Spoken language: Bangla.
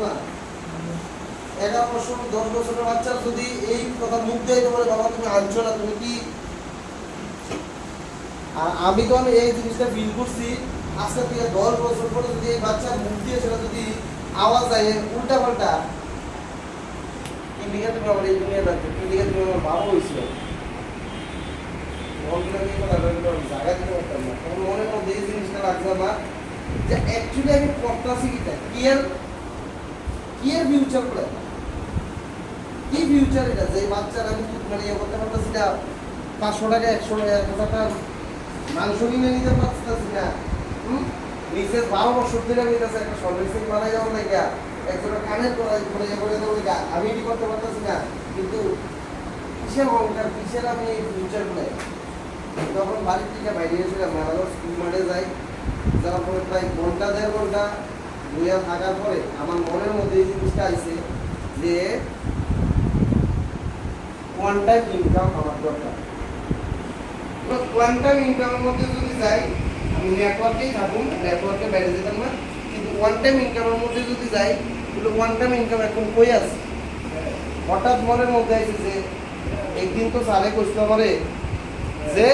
না? 11 বছর 10 বছরের বাচ্চা যদি এই কথা মুখ দিয়ে বলে বাবা তুমি আনছো না, তুমি কি? আর আমি তো এই জিনিসটা ফিল করছি আজকে থেকে 10 বছর পরে যদি এই বাচ্চার মুখ দিয়ে সেটা যদি আওয়াজ যায় উল্টা পাল্টা, ইন্ডিয়া তুমি আমার এই দুনিয়া রাখছো, ইন্ডিয়া তুমি আমার বাবা হয়েছিল, জায়গা দিতে পারতাম না। তখন মনের মধ্যে এই জিনিসটা লাগছে আমার যে অ্যাকচুয়ালি আমি পড়তাছি কিটা কি এর ফিউচার প্ল্যান, কি ফিউচার এটা যে বাচ্চারা আমি মানে ইয়ে করতে পারতেছি না, 500 টাকা 100 টাকা মাংস কিনে নিতে পারতেছি না, নিচে 12 বছর ধরে আমি কাছে একটা সর্ভিসিং বানাই যাবো না, একজনের কানের করে দেবো না, আমি এটি করতে পারতেছি না, কিন্তু কিসের অহংকার, কিসের আমি ফিউচার প্ল্যান। তখন বাড়ির থেকে বাইরে এসেছিলাম, মেলাগড় স্কুল মাঠে যাই, যাওয়ার পরে প্রায় ঘন্টা 1.5 ঘন্টা বইয়া থাকার পরে আমার মনের মধ্যে এই জিনিসটা আসছে যে ওয়ান টাইম ইনকাম আমার দরকার। ওয়ান টাইম ইনকামের মধ্যে যদি যাই, আমি নেটওয়ার্কেই থাকুন, নেটওয়ার্কে বাইরে যেতাম না, কিন্তু ওয়ান টাইম ইনকামের মধ্যে যদি যাই, তাহলে ওয়ান টাইম ইনকাম এখন কই আছে? হঠাৎ মনের মধ্যে আসছে যে একদিন তো স্যারে কইছিল আমারে যে